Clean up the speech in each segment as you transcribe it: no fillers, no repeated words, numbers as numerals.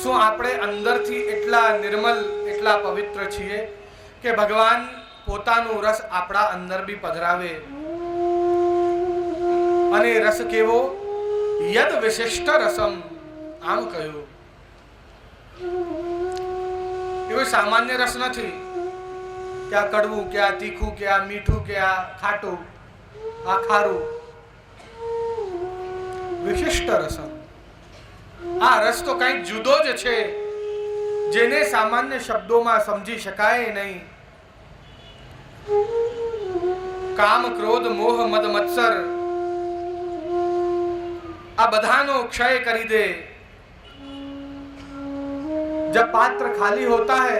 શું આપણે અંદરથી એટલા નિર્મલ, એટલા પવિત્ર છીએ કે ભગવાન પોતાનું રસ આપણા અંદર બી પધરાવે? અને રસ કેવો? યદ વિશિષ્ટ રસમ. આમ કહ્યું, એવો સામાન્ય રસ નથી કે આ કડવું, કે આ તીખું, કે આ મીઠું, કે આ ખાટું, આ ખારું. વિશિષ્ટ રસમ. આ રસ તો કંઈક જુદો જ છે, જેને સામાન્ય શબ્દોમાં સમજી શકાય નહીં. કામ, ક્રોધ, મોહ, મદ, મત્સર આ બધાનો क्षय કરી દે. जब पात्र खाली होता है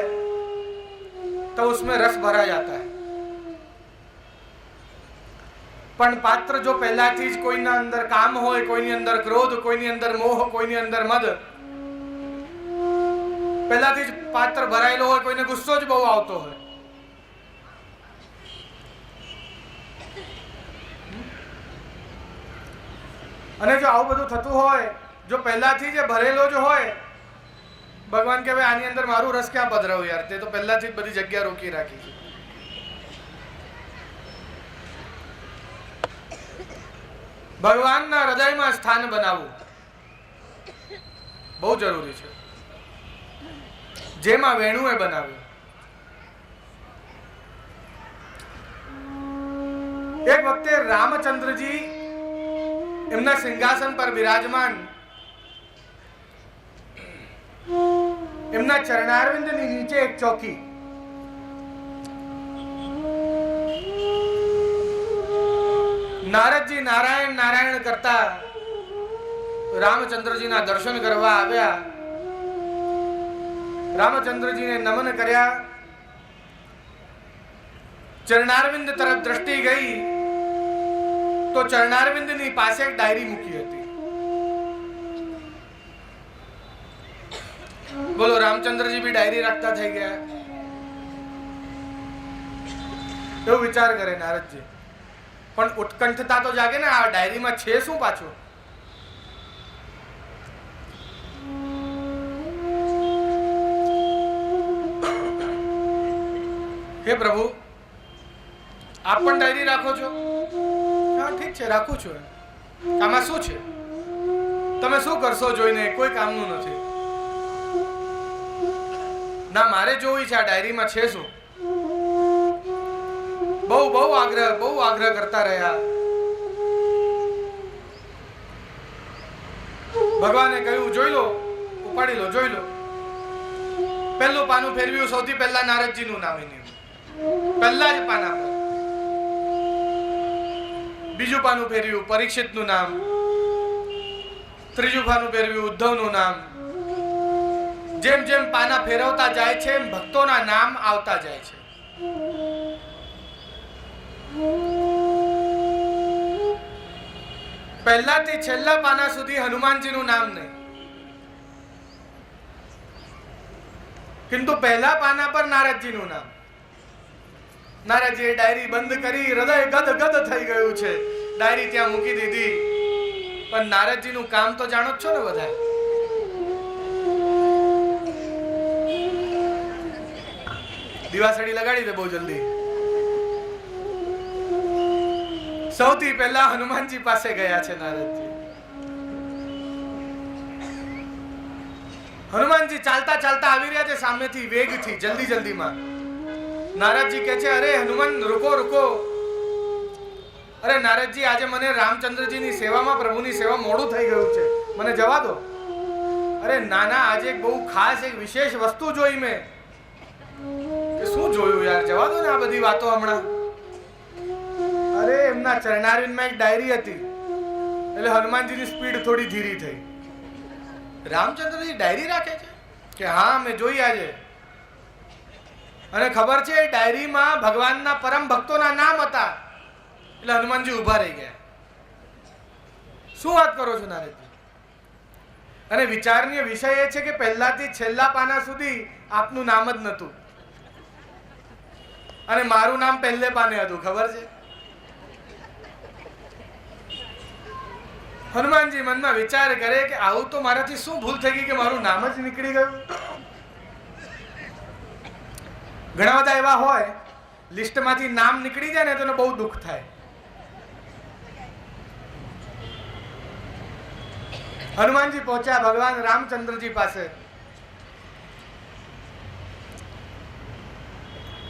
तो उसमें रस भरा जाता है. પણ પાત્ર જો પહેલાથી જ કોઈના અંદર કામ હોય, કોઈની અંદર ક્રોધ, કોઈની અંદર મોહ, કોઈની અંદર મદ, પહેલાથી જ પાત્ર ભરાયેલો હોય, કોઈને ગુસ્સો જ બહુ આવતો હોય, અને જો આવું બધું થતું હોય, જો પહેલાથી જ ભરેલો જ હોય, ભગવાન કહેવાય આની અંદર મારું રસ ક્યાં પધરાવું યાર, તે તો પહેલાથી જ બધી જગ્યા રોકી રાખી છે. ભગવાનના હૃદયમાં સ્થાન બનાવવું બહુ જરૂરી છે, જેમાં વેણુએ બનાવ્યું. એક વખતે રામચંદ્રજી એમના સિંહાસન પર બિરાજમાન, એમના ચરણારવિંદની નીચે એક ચોકી, નારદજી નારાયણ નારાયણ કરતા રામચંદ્રજીના દર્શન કરવા આવ્યા. રામચંદ્રજીને નમન કર્યા. ચરણારવિંદ તરફ દ્રષ્ટિ ગઈ તો ચરણારવિંદની પાસે એક ડાયરી મૂકી હતી. બોલો, રામચંદ્રજી બી ડાયરી રાખતા થઈ ગયા. એવો વિચાર કરે નારદજી. પણ ઉત્કંઠતા તો જાગે ને, આ ડાયરીમાં છે શું પાછું? હે પ્રભુ, આપ પણ ડાયરી રાખો છો? હા ઠીક છે, રાખું છું. આમાં શું છે? તમે શું કરશો જોઈને? કોઈ કામનું નથી. ના, મારે જોવી છે આ ડાયરીમાં છે શું. બહુ આગ્રહ કરતા રહ્યા. ભગવાને કહ્યું જોઈ લો, ઉપાડી લો, જોઈ લો. પહેલું પાનું ફેરવ્યું, સૌથી પહેલા નારદજીનું નામ એનું, પહેલા જ પાના પર. બીજું પાનું ફેરવ્યું, પરીક્ષિતનું નામ. ત્રીજું પાનું ફેરવ્યું, ઉદ્ધવનું નામ. જેમ જેમ પાના ફેરવતા જાય છે એમ ભક્તોના નામ આવતા જાય છે. પહેલાથી છેલ્લા પાના સુધી હનુમાનજીનું નામ નહીં, કિંતુ પહેલા પાના પર નારદજીનું નામ. નારદજીએ ડાયરી બંધ કરી, હૃદય ગદ થઈ ગયું છે. ડાયરી ત્યાં મૂકી દીધી. પણ નારદજીનું કામ તો જાણો જ છો ને બધા. દિવાસળી લગાડી દે બહુ જલ્દી. સૌથી પહેલા હનુમાનજી પાસે ગયા છે નારદજી. હનુમાનજી ચાલતા ચાલતા આવી રહ્યા છે સામેથી, વેગથી, જલ્દીમાં. નારદજી કહે છે, અરે હનુમાન, રૂકો. અરે નારદજી, આજે મને રામચંદ્રજીની સેવામાં, પ્રભુની સેવા મોડું થઈ ગયું છે, મને જવા દો. અરે નાના, આજે એક બહુ ખાસ, એક વિશેષ વસ્તુ જોઈ મેં. શું જોયું યાર? જવા દો ને આ બધી વાતો હમણાં. અરે એમના ચરણારવિંદમાં એક ડાયરી હતી. એટલે હનુમાનજીની સ્પીડ થોડી ધીરી થઈ. રામચંદ્રજી ડાયરી રાખે છે? કે હા, મેં જોઈ આજે. અને ખબર છે એ ડાયરીમાં ભગવાનના પરમ ભક્તોના નામ હતા. એટલે હનુમાનજી ઊભા રહી ગયા. શું વાત કરો છો નારદજી? અને વિચારનીય વિષય એ છે કે પહેલાથી છેલ્લા પાના સુધી આપનું નામ જ નહોતું, અને મારું નામ પહેલે પાને હતું. ખબર છે? હનુમાનજી મનમાં વિચાર કરે કે આવું તો મારાથી શું ભૂલ થઈ ગઈ કે મારું નામ જ નીકળી ગયું. ઘણા બધા એવા હોય લિસ્ટમાંથી નામ નીકળી જાય ને તો એને બહુ દુઃખ થાય. હનુમાનજી પહોંચ્યા ભગવાન રામચંદ્રજી પાસે.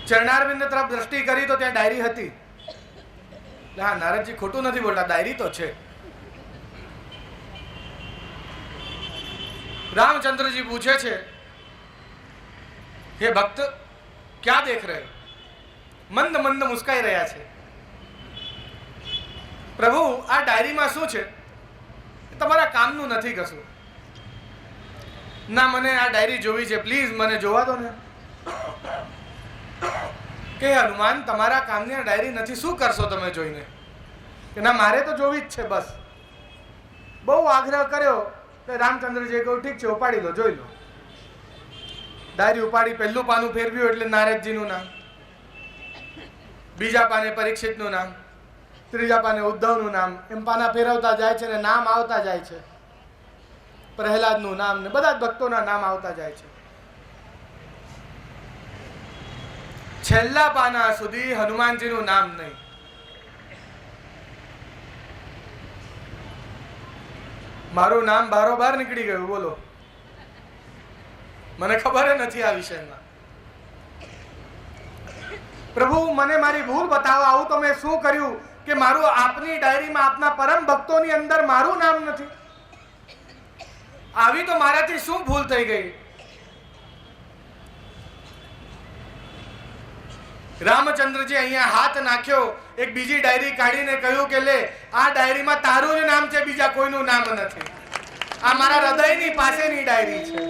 ચરણારવિંદ તરફ દ્રષ્ટિ કરી તો ત્યાં ડાયરી હતી. હા, નારદજી ખોટું નથી બોલતા, ડાયરી તો છે. रामचंद्र जी पूछे छे, हे भक्त क्या देख रहे हो? मंद मंद मुस्काई रहा है. प्रभु आ डायरी में शू छे? तमारा कामनु नथी कशुं. ना मने आ डायरी जोवी छे, प्लीज मने जोवा दो ने. के हनुमान तमारा कामनी आ डायरी नथी, शू करशो तमे जोईने? के ना मारे तो जोवी ज छे बस. बहु आग्रह कर्यो. रामचंद्रजी कहूं ठीक है, उपाड़ी लो, जोई लो. डायरी उपाड़ी पहलू पानु फेरव्યું એટલે નારદજીનું નામ, બીજા પાને પરીક્ષિતનું નામ, ત્રીજા પાને ઉદ્ધવનું નામ, એમ પાના ફેરવતા જાય છે ને નામ આવતા જાય છે. પ્રહલાદનું નામ ને બધા જ ભક્તોના નામ આવતા જાય છે. છેલ્લા પાના સુધી હનુમાનજીનું નામ નહીં. मारू नाम बारोबार निकली गयु. बोलो, मने खबर नहीं आ विषय में. प्रभु मने मारी भूल बताओ. आવું तो मैं शू कर्यु के मारू आपनी डायरी में आपना परम भक्तों नी अंदर मारू नाम नहीं? आवी तो माराथी शू भूल थई गई? रामचंद्र जी अहींया हाथ नाख्यो, एक बीजी डायरी काढीने कह्युं के ले आ डायरी में तारू ज नाम छे, बीजा कोईनुं नाम नथी. आ मारा हृदयनी पासेनी डायरी छे.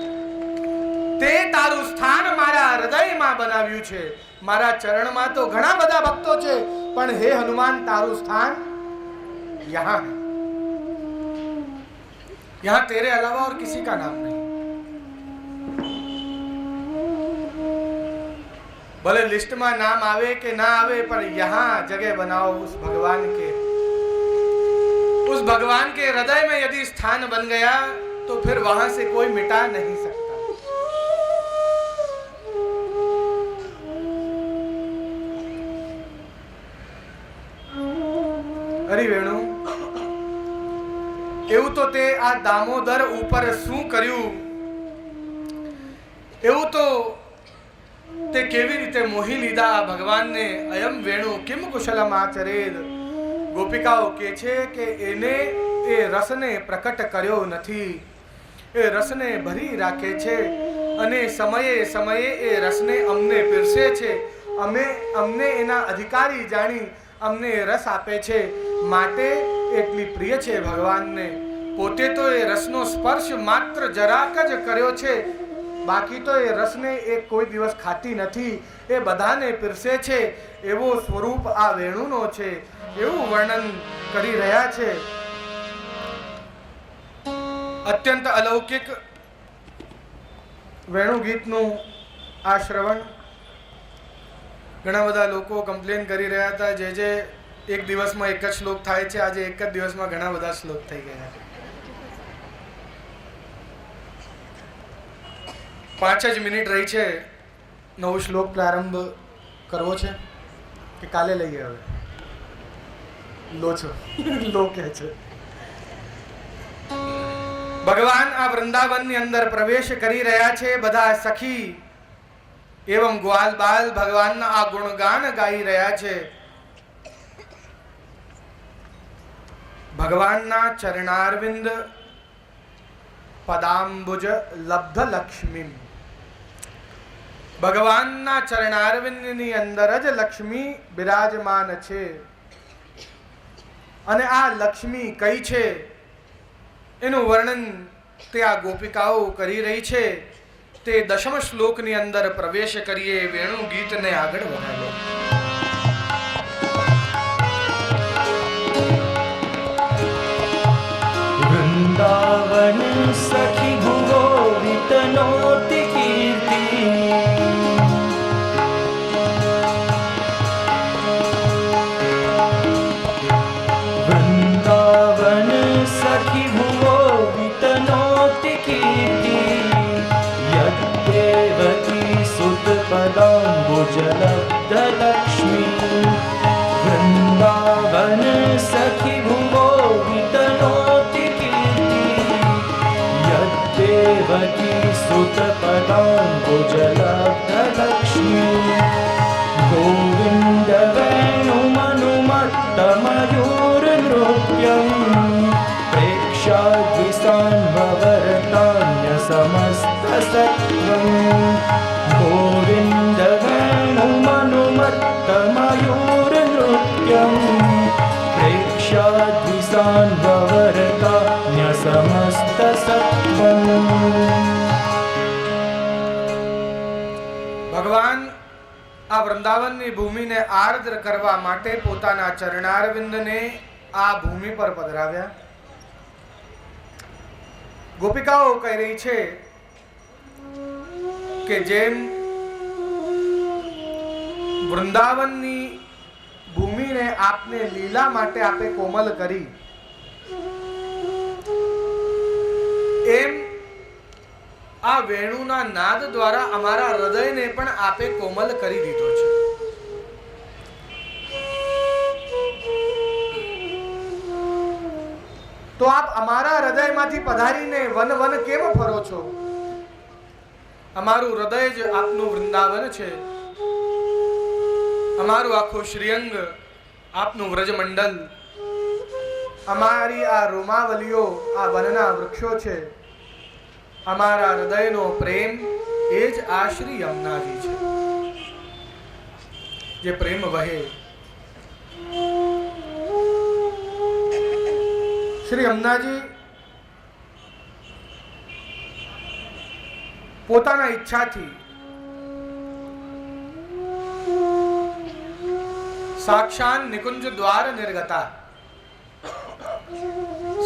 ते तारू स्थान मारा हृदय में बनाव्युं छे. मारा चरण में तो घणा बधा भक्तो छे, पण हे हनुमान तारू स्थान यहाँ है. यहाँ तेरे अलावा और किसी का नाम नहीं. भले लिस्ट में नाम आवे के ना आवे, पर यहाँ जगह बनाओ उस भगवान के. उस भगवान के हृदय में यदि स्थान बन गया तो फिर वहां से कोई मिटा नहीं सकता. हरि वेणु एवं तो ते आ दामोदर ऊपर शू कर्यु, एवं तो ते केवी रीते मोही लीधा भगवान ने. अयम वेणु किम कुशलम आचरेद. गोपिकाओ के छे के एने ए रसने प्रकट कर्यो नथी, ए रसने भरी राखे छे अने समये समये ए रसने अमने पीरसे छे. अमने एना अधिकारी जाणी अमने रस आपे छे, माटे एटली प्रिय छे भगवान ने. पोते तो ए रसनो स्पर्श मात्र जराक ज कर्यो छे, बाकी तो ए रसने एक कोई दिवस खाती नथी. ए बधाने पीरसे छे. एवो स्वरूप आ वेणुनो छे, एवं वर्णन करी रह्या छे. अत्यंत अलौकिक वेणु गीतनु आ श्रवण. घणा बधा लोको कम्प्लेन करी रह्या हता, जे एक दिवस में एक ज श्लोक थाय छे, आज एक ज दिवस में घणा बधा श्लोक थई गया. 5 ज मिनिट रही है. नवो श्लोक प्रारंभ करवो छे के काले लईए? हवे लो छो लो के छे. भगवान आ वृंदावन नी अंदर प्रवेश करी रह्या छे. बधा सखी एवं ग्वाल बाल भगवान ना आ गुणगान गाई रह्या छे. भगवान ना चरणारविंद पदाम्बुज लब्ध लक्ष्मी. भगवान ना चरणारविंद नी अंदर ज लक्ष्मी विराजमान छे. अने आ लक्ष्मी कई छे एनु वर्णन ते आ गोपिकाओ करी रही छे. ते 10म श्लोक नी अंदर प्रवेश करिए. वेणु गीत ने आगळ वधारो. वृंदावन सखी भुवो वितनोति कीर्ति. वृंदावन सखी तनोति कीर्ति यद्देवकी सुतपदाम्बुजलब्धलक्ष्मी वृन्दावन सखि भुवो वितनोति कीर्ति यद्देवकी सुतपदाम्बुजलब्धलक्ष्मी गोविन्द वेणुमनुमत्तमयूरनृत्यम् प्रेक्षाद्विसान्ववर्तान्यसमस्तसत्त्वम् गोविन्द वेणुमनुमत्तमयूरनृत्यम् प्रेक्षाद्विसान्ववर्तान्यसमस्तसत्त्वम्। ભગવાન આ વૃંદાવનની ભૂમિને આર્દ્ર કરવા માટે પોતાના ચરણારવિંદને આ ભૂમિ પર પધરાવ્યા. ગોપિકાઓ કહી રહી છે કે જેમ વૃંદાવનની ભૂમિને આપને લીલા માટે આપે કોમલ કરી, એમ આ વેણુના નાદ દ્વારા અમારા હૃદયને પણ આપે કોમલ કરી દીધો છે. તો આપ અમારા હૃદયમાંથી પધારીને વન વન કેમ ફરો છો? અમારું હૃદય જ આપનું વૃંદાવન છે. અમારું આખું શ્રીઅંગ આપનું વ્રજમંડલ, અમારી આ રોમાવલીઓ આ વનના વૃક્ષો છે. અમારા હૃદયનો પ્રેમ એ જ આ શ્રી યમુનાજી છે, જે પ્રેમ વહે. શ્રી યમુનાજી પોતાના ઈચ્છાથી સાક્ષાન નિકુંજ દ્વાર નિર્ગતા.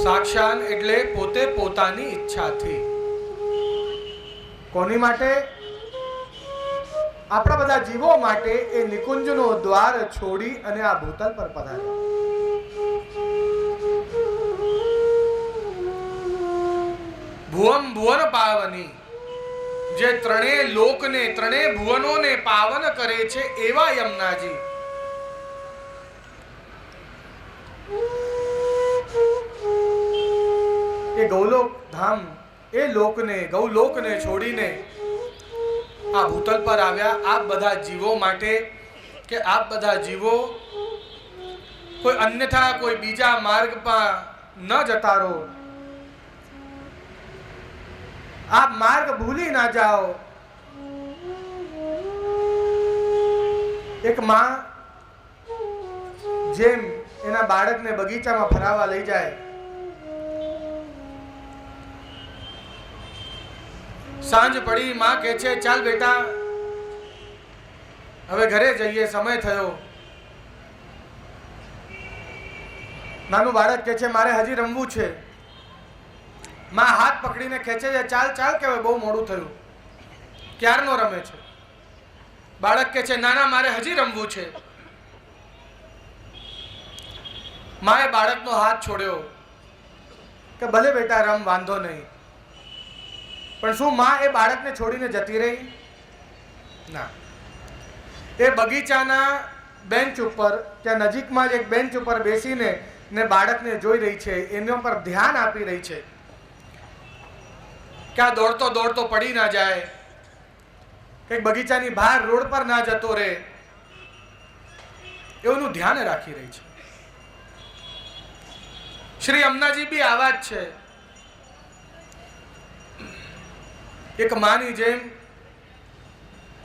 સાક્ષાન એટલે પોતે પોતાની ઈચ્છાથી. કોની માટે? આપણા બધા જીવો માટે એ નિકુંજનો દ્વાર છોડી અને આ ભૂતલ પર પધાર્યા. ભુવમ ભુવન પાવની, જે ત્રણેય લોકને ત્રણેય ભુવનોને પાવન કરે છે એવા યમુનાજી. એ ગૌલોક ધામ, એ લોકને ગૌલોકને છોડીને આ ભૂતલ પર આવ્યા. આપ બધા જીવો માટે કે આપ બધા જીવો કોઈ અન્યથા કોઈ બીજા માર્ગમાં ન જતા રહો. આપ માર્ગ ભૂલી ના જાઓ. એક માં જેમ એના બાળકને બગીચામાં ફરાવા લઈ જાય, સાંજ પડી, માં કહે છે ચાલ બેટા હવે ઘરે જઈએ, સમય થયો. નાનું બાળક કહે છે મારે હજી રમવું છે. માં હાથ પકડીને ખેંચે છે, ચાલ ચાલ કે હવે બહુ મોડું થયું, ક્યારનો રમે છે. બાળક કહે છે નાના મારે હજી રમવું છે. માએ બાળકનો હાથ છોડ્યો કે ભલે બેટા રમ, વાંધો નહીં. પણ શું માં એ બાળકને છોડીને જતી રહી? ના. એ બગીચાના બેન્ચ ઉપર, ત્યાં નજીકમાં જ એક બેન્ચ ઉપર બેસીને ને બાળકને જોઈ રહી છે, એના પર ધ્યાન આપી રહી છે કે આ દોડતો દોડતો પડી ના જાય, કંઈક બગીચાની બહાર રોડ પર ના જતો રહે, એવું ધ્યાન રાખી રહી છે. શ્રી યમુનાજી બી આવા જ છે. એક માની જેમ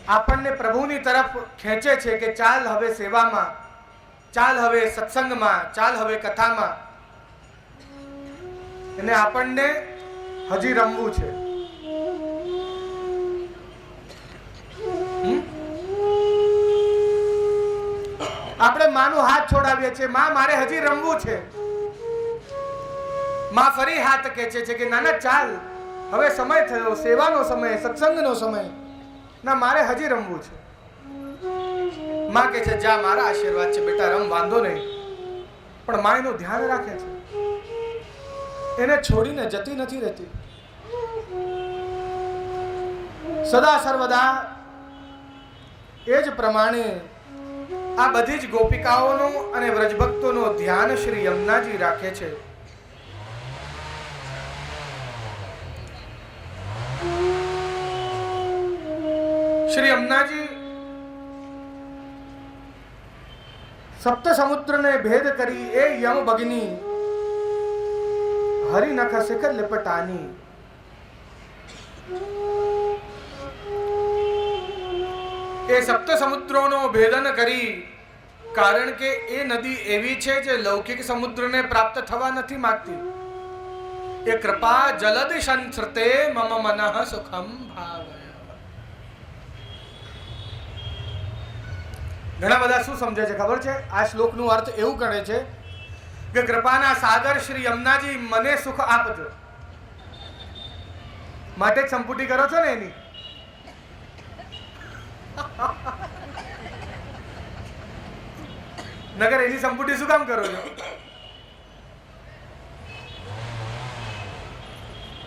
આપણને પ્રભુની તરફ ખેંચે છે કે ચાલ હવે સેવામાં, ચાલ હવે સત્સંગમાં, ચાલ હવે કથામાં. અને આપણને હજી રમવું છે. આપણે માનો હાથ છોડાવીએ છીએ, માં મારે હજી રમવું છે. માં ફરી હાથ ખેંચે છે કે નાના ચાલ, હવે સમય થયો, સેવાનો સમય, સત્સંગનો સમય, ના મારે હજી રમવું છે. માં કહે છે જા, મારા આશીર્વાદ છે બેટા, રમ, વાંધો નહીં. પણ માં એનું ધ્યાન રાખે છે, એને છોડીને જતી નથી રહેતી. સદા સર્વદા એ જ પ્રમાણે આ બધી જ ગોપિકાઓનો અને વ્રજભક્તોનો ધ્યાન શ્રી યમુનાજી રાખે છે. શ્રી યમુનાજી સપ્ત સમુદ્રને ભેદ કરી એ યમ ભગની હરિનખ શિખર લિપટાની. એ સપ્ત સમુદ્રોનો ભેદન કરી, કારણ કે એ નદી એવી છે જે લૌકિક સમુદ્રને પ્રાપ્ત થવા નથી માંગતી. એ કૃપા જલદ સંસૃતે મમ મનઃ સુખમ ભાવય. ઘણા બધા શું સમજે છે ખબર છે? આ શ્લોકનો અર્થ એવું કરે છે કે કૃપાના સાગર શ્રી યમુનાજી મને સુખ આપજો, માટે જ સંપુટી કરો છો ને એની. નગર એની સંપુટી શું કામ કરો છો?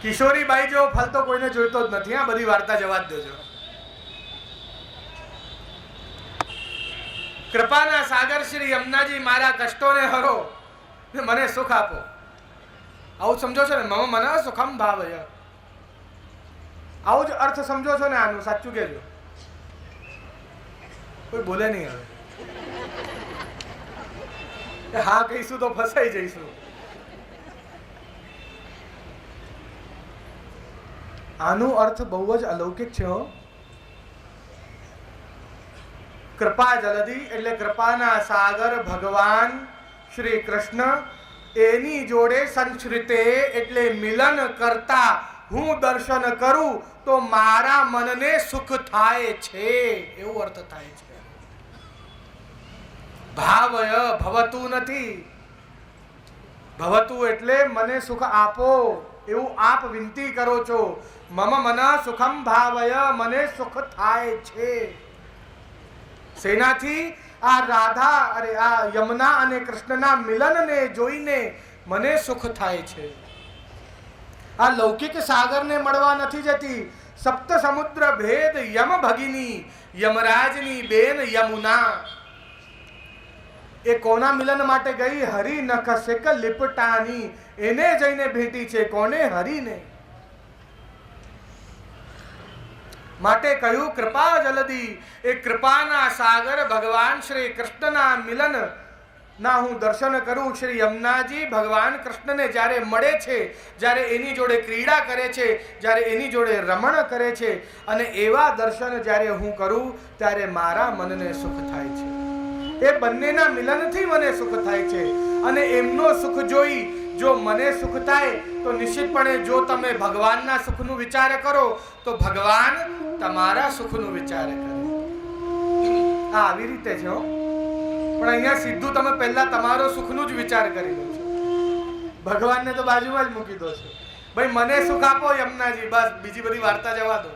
કિશોરીબાઈ જેવો ફલ તો કોઈને જોઈતો જ નથી. આ બધી વાર્તા જવા જ દેજો. કૃપાના સાગર શ્રી યમુનાજી મારા કષ્ટોને હરો ને મને સુખ આપો. આવું સમજો છો ને? મમ મન સુખમ ભાવય. આવું જ અર્થ સમજો છો ને આનું? સાચું કહેજો. કોઈ બોલે નહીં હવે. હા કહીશું તો ફસાઈ જઈશું. આનો અર્થ બહુ જ અલૌકિક છે. કૃપા જલદી એટલે કૃપાના સાગર ભગવાન શ્રી કૃષ્ણ, એની જોડે સંશ્રિતે એટલે મિલન કરતા હું દર્શન કરું તો મારા મનને સુખ થાય છે, એવો અર્થ થાય છે. ભાવય ભવતું નથી. ભવતું એટલે મને સુખ આપો, એવું આપ વિનંતી કરો છો. મમ મન સુખમ ભાવય, મને સુખ થાય છે. સેનાથી આ રાધા અરે આ યમુના અને કૃષ્ણના મિલનને જોઈને મને સુખ થાય છે. આ લૌકિક સાગરને મળવા નથી જતી. સપ્ત સમુદ્ર ભેદ યમ ભગિની, યમરાજની બેન યમુના. એ કોના મિલન માટે ગઈ? હરિ નખ શિખ લિપટાની. એને જઈને ભેટી છે. કોને? હરિને. માટે કહ્યું કૃપા જલદી. એ કૃપાના સાગર ભગવાન શ્રી કૃષ્ણના મિલન ના હું દર્શન કરું. શ્રી યમુનાજી ભગવાન કૃષ્ણને જ્યારે મળે છે, જ્યારે એની જોડે ક્રીડા કરે છે, જ્યારે એની જોડે રમણ કરે છે, અને એવા દર્શન જ્યારે હું કરું ત્યારે મારા મનને સુખ થાય છે. એ બંનેના મિલનથી મને સુખ થાય છે. અને એમનો સુખ જોઈ જો મને સુખ થાય તો નિશ્ચિતપણે જો તમે ભગવાનના સુખનું વિચાર કરો તો ભગવાન તમારા સુખનું વિચાર કરે. આ આવી રીતે છે. પણ અહીંયા સીધું તમે પહેલા તમારો સુખનું જ વિચાર કરી લો છો. ભગવાનને તો બાજુમાં જ મૂકી દો છો. ભાઈ મને સુખ આપો યમુનાજી, બસ બીજી બધી વાર્તા જવા દો.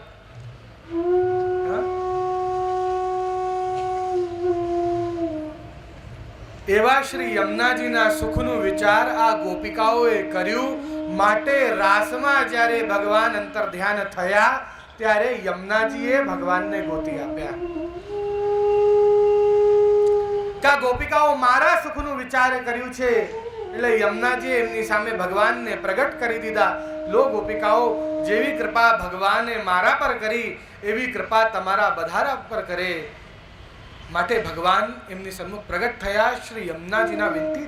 એવા શ્રી યમુનાજીના સુખનું વિચાર આ ગોપિકાઓએ કર્યું. માટે રાસમાં જ્યારે ભગવાન અંતર ધ્યાન થયા ત્યારે યમુનાજીએ ભગવાનને ગોતી આપ્યા. કા ગોપિકાઓ મારા સુખનું વિચાર કર્યું છે એટલે યમુનાજી એમની સામે ભગવાનને પ્રગટ કરી દીધા. લો ગોપિકાઓ, જેવી કૃપા ભગવાને મારા પર કરી એવી કૃપા તમારા બધારા પર કરે. માટે ભગવાન એમની સન્મુખ પ્રગટ થયા. શ્રી યમુનાજીના વિનંતી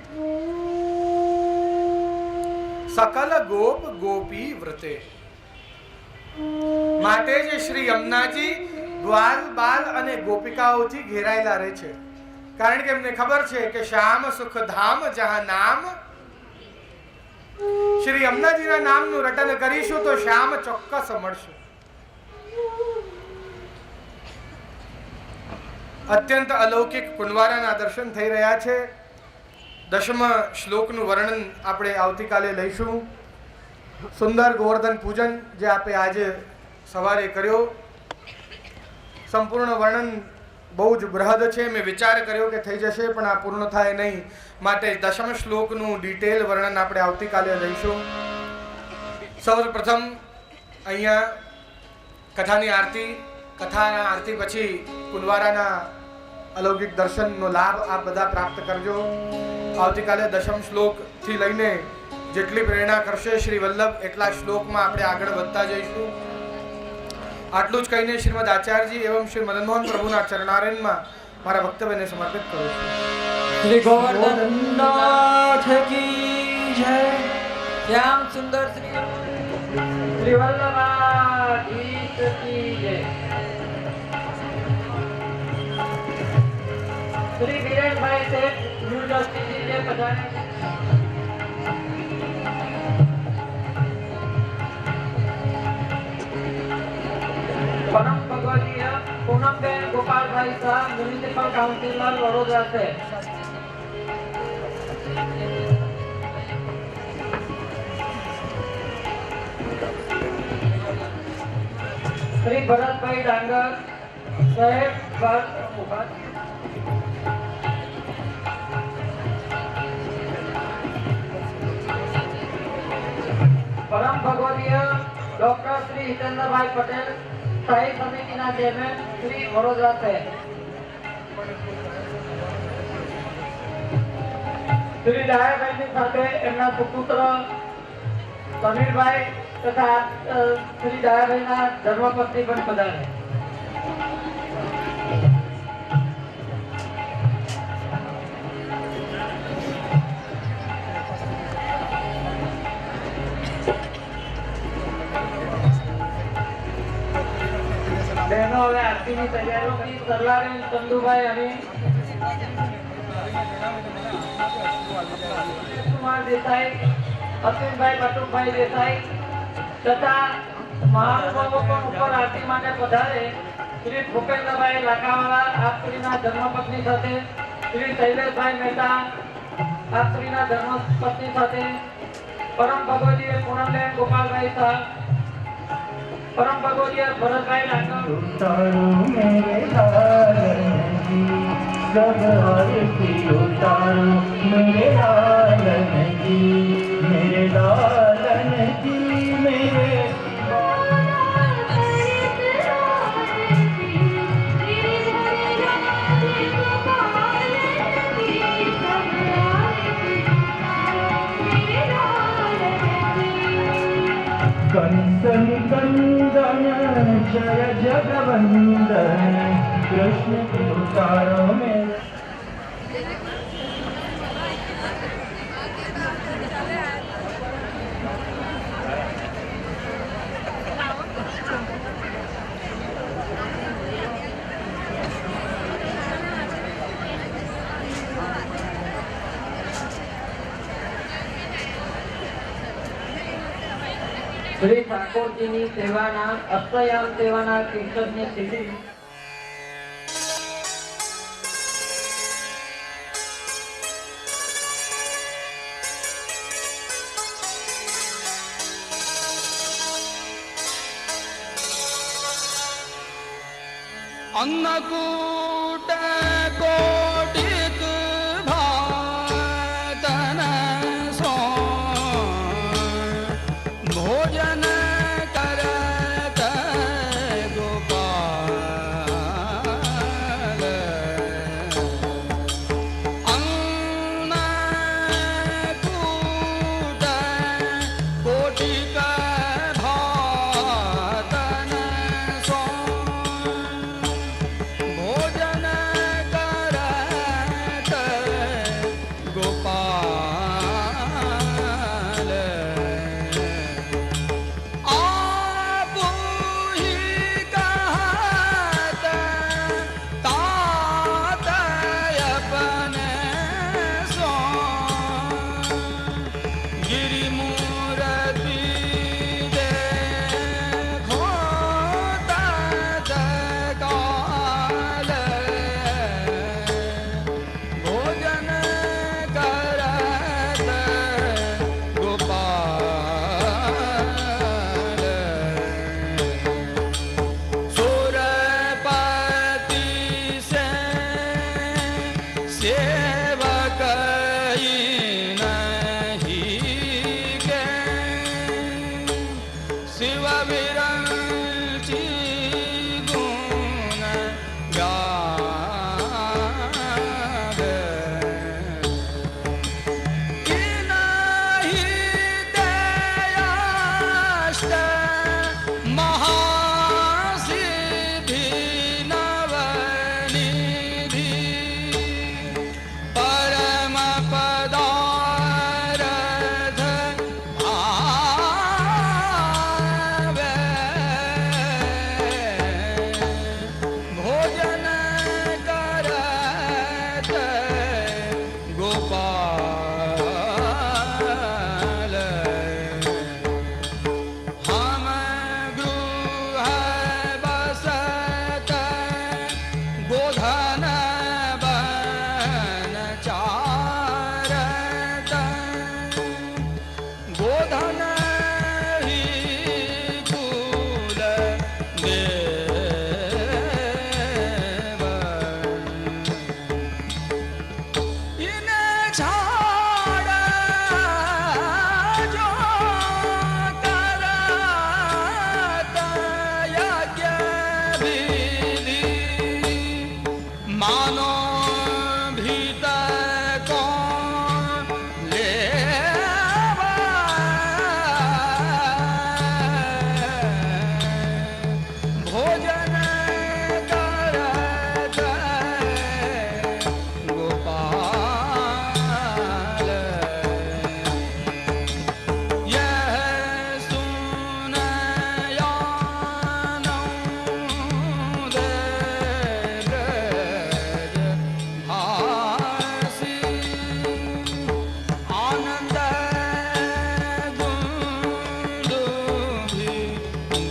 સકલ ગોપ ગોપી વ્રતે. માટે જે શ્રી યમુનાજી ગ્વાલ બાલ અને ગોપિકાઓથી ઘેરાયેલા રહે છે. કારણ કે એમને ખબર છે કે શ્યામ સુખ ધામ જહાં નામ. શ્રી યમુનાજીના નામનું રટન કરીશું તો શ્યામ ચોક્કસ મળશે. અત્યંત અલૌકિક કુંડવારાના દર્શન થઈ રહ્યા છે. દશમ શ્લોકનું વર્ણન આપણે આવતીકાલે લઈશું. સુંદર ગોવર્ધન પૂજન જે આપણે આજે સવારે કર્યો, સંપૂર્ણ વર્ણન બહુ જ બૃહદ છે. મેં વિચાર કર્યો કે થઈ જશે પણ આ પૂર્ણ થાય નહીં. માટે દશમ શ્લોકનું ડિટેલ વર્ણન આપણે આવતીકાલે લઈશું. સૌપ્રથમ અહીંયા કથાની આરતી પછી કુલવારાના અલૌકિક દર્શનનો લાભ આપ બધા પ્રાપ્ત કરજો. આવતીકાલે દશમ શ્લોકથી લઈને જેટલી પ્રેરણા કરશે શ્રી વલ્લભ એટલા શ્લોકમાં આપણે આગળ વધતા જઈશું. આટલું જ કહીને શ્રીમદ આચાર્યજી એવં શ્રી મદનમોહન પ્રભુના ચરણારવિંદમાં મારા વક્તવ્યને સમર્પિત કરું છું. શ્રી ગોવર્ધનનાથ કી જય. શ્યામ સુંદર શ્રી વલ્લભાધીશ કી જય. શ્રી વિરેનભાઈ શેઠ ન્યૂ જર્સીથી જે પધાર્યા છે. પરમ ભગવદીય પૂનમબેન ગોપાલભાઈ શાહ મ્યુનિસિપલ કાઉન્સિલર વડોદરા છે. શ્રી ભરતભાઈ ડાંગર સાહેબ પરમ ભગવદીય ડોક્ટર શ્રી હિતેન્દ્રભાઈ પટેલ સ્થાયી સમિતિના ચેરમેન શ્રી વડોદરા છે. શ્રી ડાયાભાઈની સાથે એમના સુપુત્ર સમીરભાઈ તથા શ્રી ડાયાભાઈના ધર્મપત્ની પણ પધારે. બહેનો હવે આરતીની તૈયારીઓ સરલાબેન ચંદુભાઈ અને કુમાર દેસાઈ, અશ્વિનભાઈ બટુકભાઈ દેસાઈ તથા મહાનુભાવો પણ ઉપર આરતી માટે પધારે. શ્રી ભૂપેન્દ્રભાઈ લાકાવાળા આપશ્રીના ધર્મપત્ની સાથે, શ્રી શૈલેષભાઈ મહેતા આપશ્રીના ધર્મપત્ની સાથે, પરમ ભગવદીય પૂનમબેન ગોપાલભાઈ શાહ, परम भगवदीय भरतभाई ડાંગર. उतारो मेरे लालन जी, सब आरती उतारो मेरे लालन जी, मेरे लालन जी, मेरे कंसन कंदन जय जगवंदन कृष्ण के उतारो में. શ્રી ઠાકોરજીની સેવાના અષ્ટયામ સેવાના કીર્તનની સીડી अन्नकूट कोटिक भातन सो भोजन करत गोपाल अन्नकूट कोटिक भातन सो भोजन करत गोपाल आप ही कहत तात अपने सो गिरि मूरति देखो तात काल भोजन करत गोपाल सुरपति से सेवक नहीं के शिव विरंची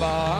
પા